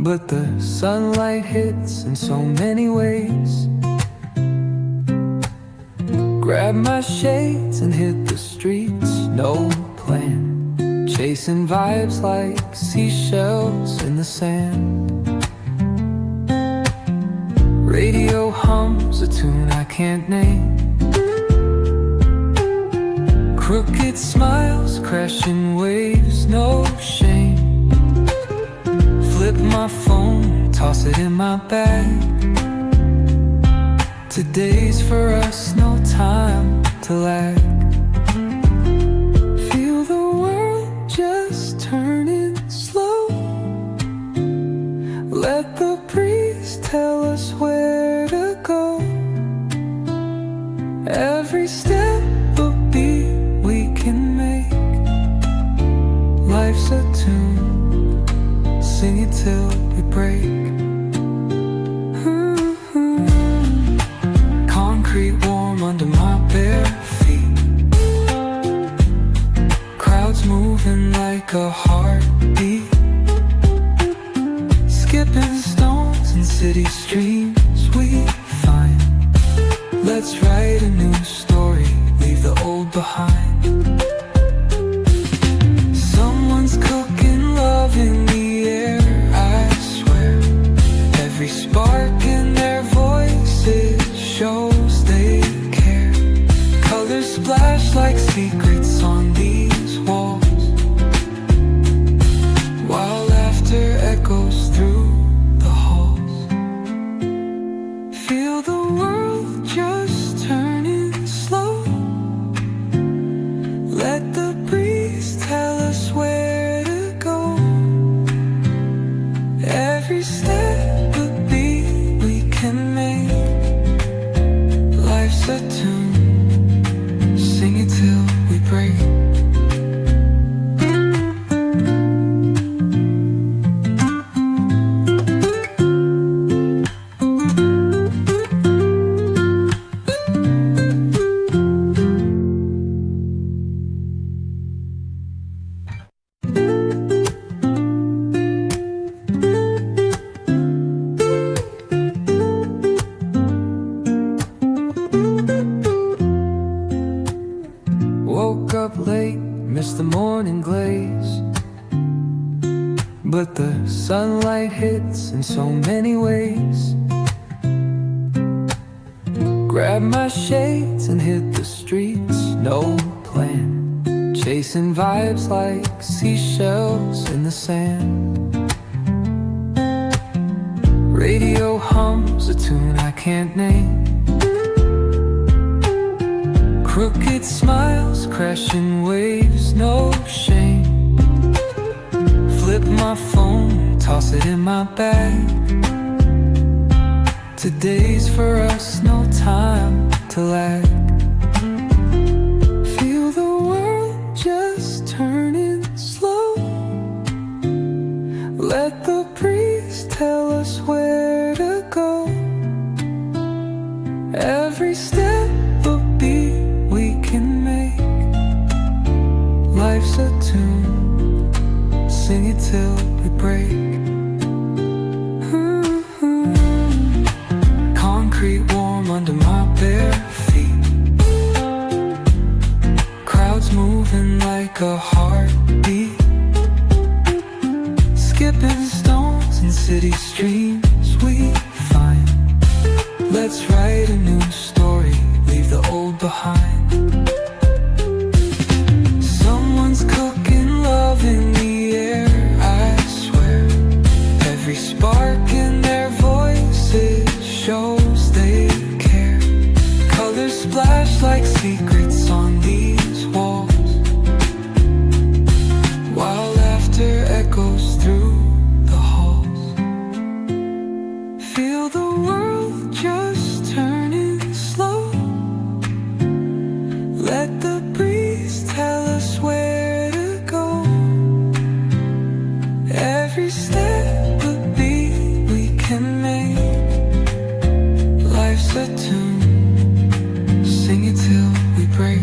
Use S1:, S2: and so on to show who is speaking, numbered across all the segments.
S1: but the sunlight hits in so many ways. Grab my shades and hit the streets, no plan, chasing vibes like seashells in the sand. Radio hums a tune I can't name. Crooked smiles, crashing waves, no shame. Flip my phone, toss it in my bag. Today's for us, no time to lag. Feel the world just turning slow. Let the breeze tell us where to go. Every step a beat we can make. Life's a tune, sing it till we break. Concrete warm under my bare feet. Crowds moving like a heartbeat. Skipping stones in city streams we find. Let's write a new story, leave the old behind. Someone's cooking love in the air, I swear. Every spark in their voices shows they care. Colors splash like secrets on these walls, while laughter echoes through the halls. Feel the world just turning slow. Let the breeze tell us where to go. Every step a beat we can make. Life's a tune, sing it till we break. Woke up late, missed the morning glaze, but the sunlight hits in so many ways. Grab my shades and hit the streets, no plan, chasing vibes like seashells in the sand. Radio hums a tune I can't name. Crooked smiles, crashing waves, no shame. Flip my phone, toss it in my bag. Today's for us, no time to lag. Feel the world just turning slow. Let the breeze tell us where to go. Every step a beat we can make. Life's a tune, sing it till we break. Concrete warm under my bare feet. Crowds moving like a heartbeat. Skipping stones in city streams we find. Let's write a new story, leave the old behind. Someone's cooking love in the air, I swear. Every spark in their voices shows they care. Colors splash like secrets on these walls, while laughter echoes through the halls. Feel the world just turning slow. Let the breeze tell us where to go. Every step a beat we can make. Life's a tune, sing it till we break.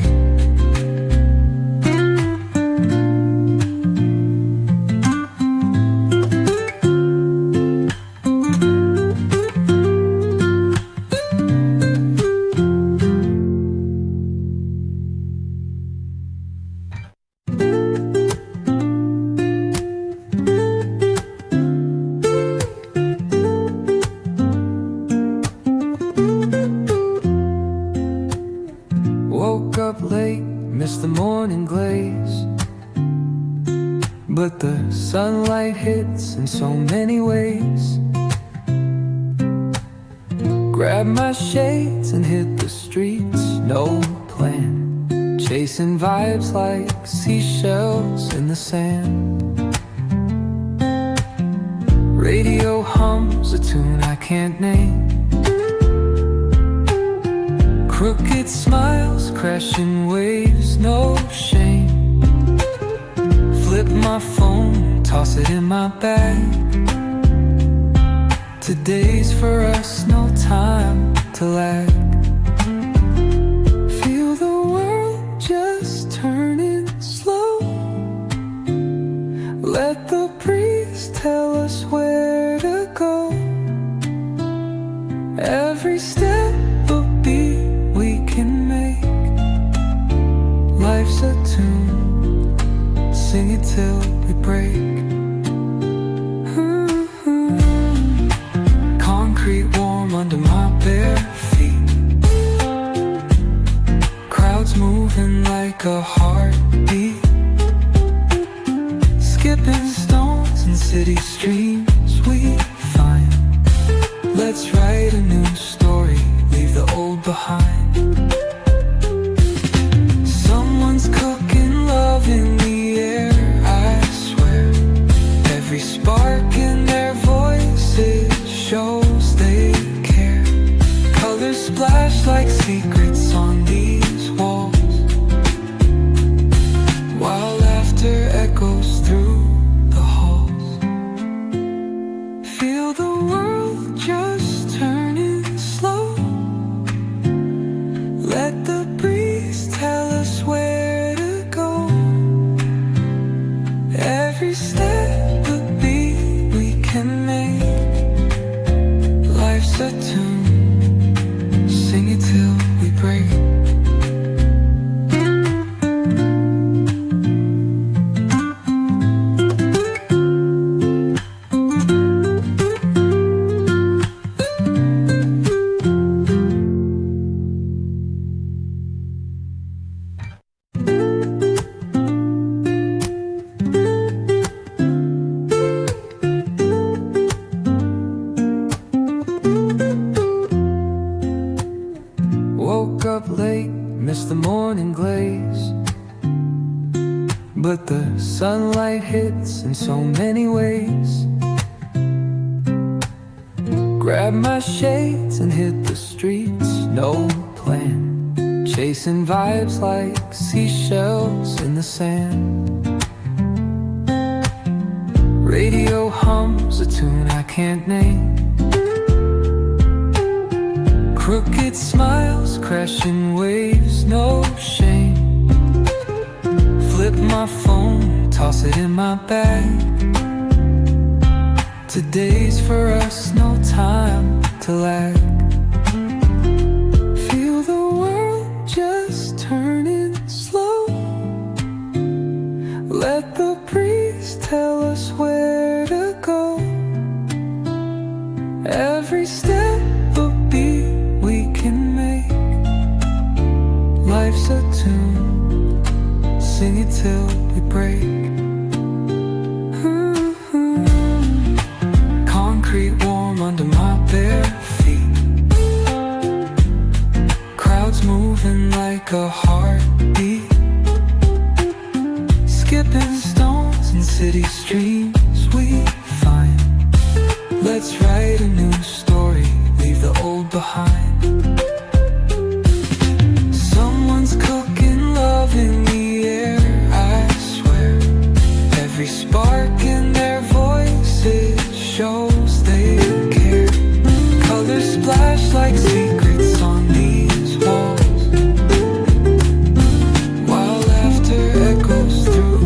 S1: sunlight hits in so many ways. Grab my shades and hit the streets, no plan. Chasing vibes like seashells in the sand. Radio hums a tune I can't name. Crooked smiles, crashing waves, no shame. Flip my phone, toss it in my bag. Today's for us, no time to lag. Feel the world just turning slow. Let the breeze tell us where to go. Every step a beat we can make. Life's a tune, sing it till we break. Concrete warm under my bare feet. Crowds moving like a heartbeat. Skipping stones in city streams we find. Let's write a new story, leave the old behind. Someone's cooking love in the air, I swear. Every spark in their voices shows they care. Colors splash like secrets on these walls, while laughter echoes through the halls. Feel the world just turning slow. Let the breeze tell us where to go. Every step a beat we can make. Life's a tune, sing it till we break. Woke up late, missed the morning glaze, but the sunlight hits in so many ways. Grab my shades and hit the streets, no plan. Chasing vibes like seashells in the sand. Radio hums a tune I can't name. Crooked smiles, crashing waves, no shame. Flip my phone, toss it in my bag. Today's for us, no time to lag. Feel the world just turning slow. Let the breeze tell us where to go. Every step a beat we can make. Life's a tune, sing it till we break. Concrete warm under my bare feet. Crowds moving like a heartbeat. Skipping stones in city streams we find. Let's write a new story, leave the old behind. Someone's cooking love in the air, I swear. Every spark in their voices shows they care. Colors splash like secrets on these walls, while laughter echoes through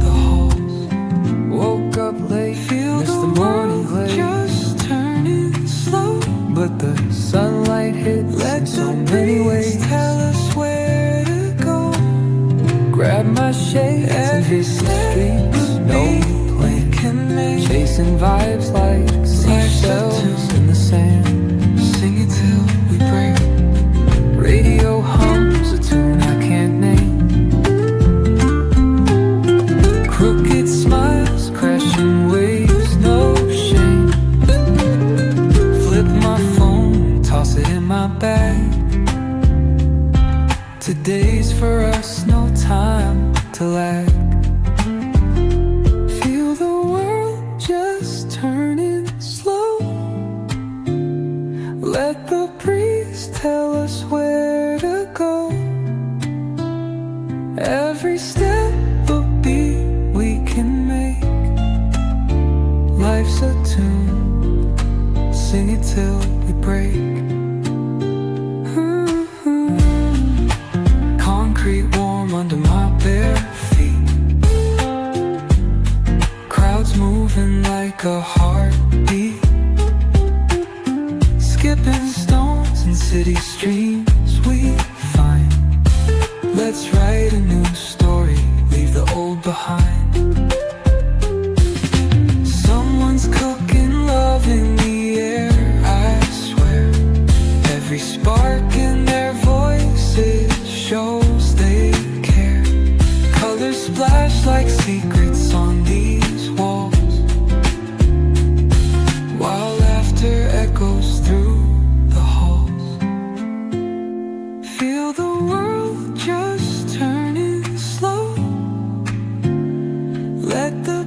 S1: the halls. Woke up late, missed the morning glaze, just turning slow. But the sunlight hits in so many ways. Tell us where to go. Grab my shades and hit the streets, no plan. Chasing vibes like seashells in the sand. Sing it till we break. Radio hums a tune I can't name. Crooked smiles, crashing waves. life's a tune, sing it till we break. Concrete warm under my bare feet, crowds moving like a heartbeat, skipping stones in city streams we find. Let's write a new story, leave the old behind. Someone's cooking love in the air, I swear. Every spark in their voices shows they care. Colors splash like secrets on these walls, while laughter echoes through the halls. Feel the world just turning slow, let the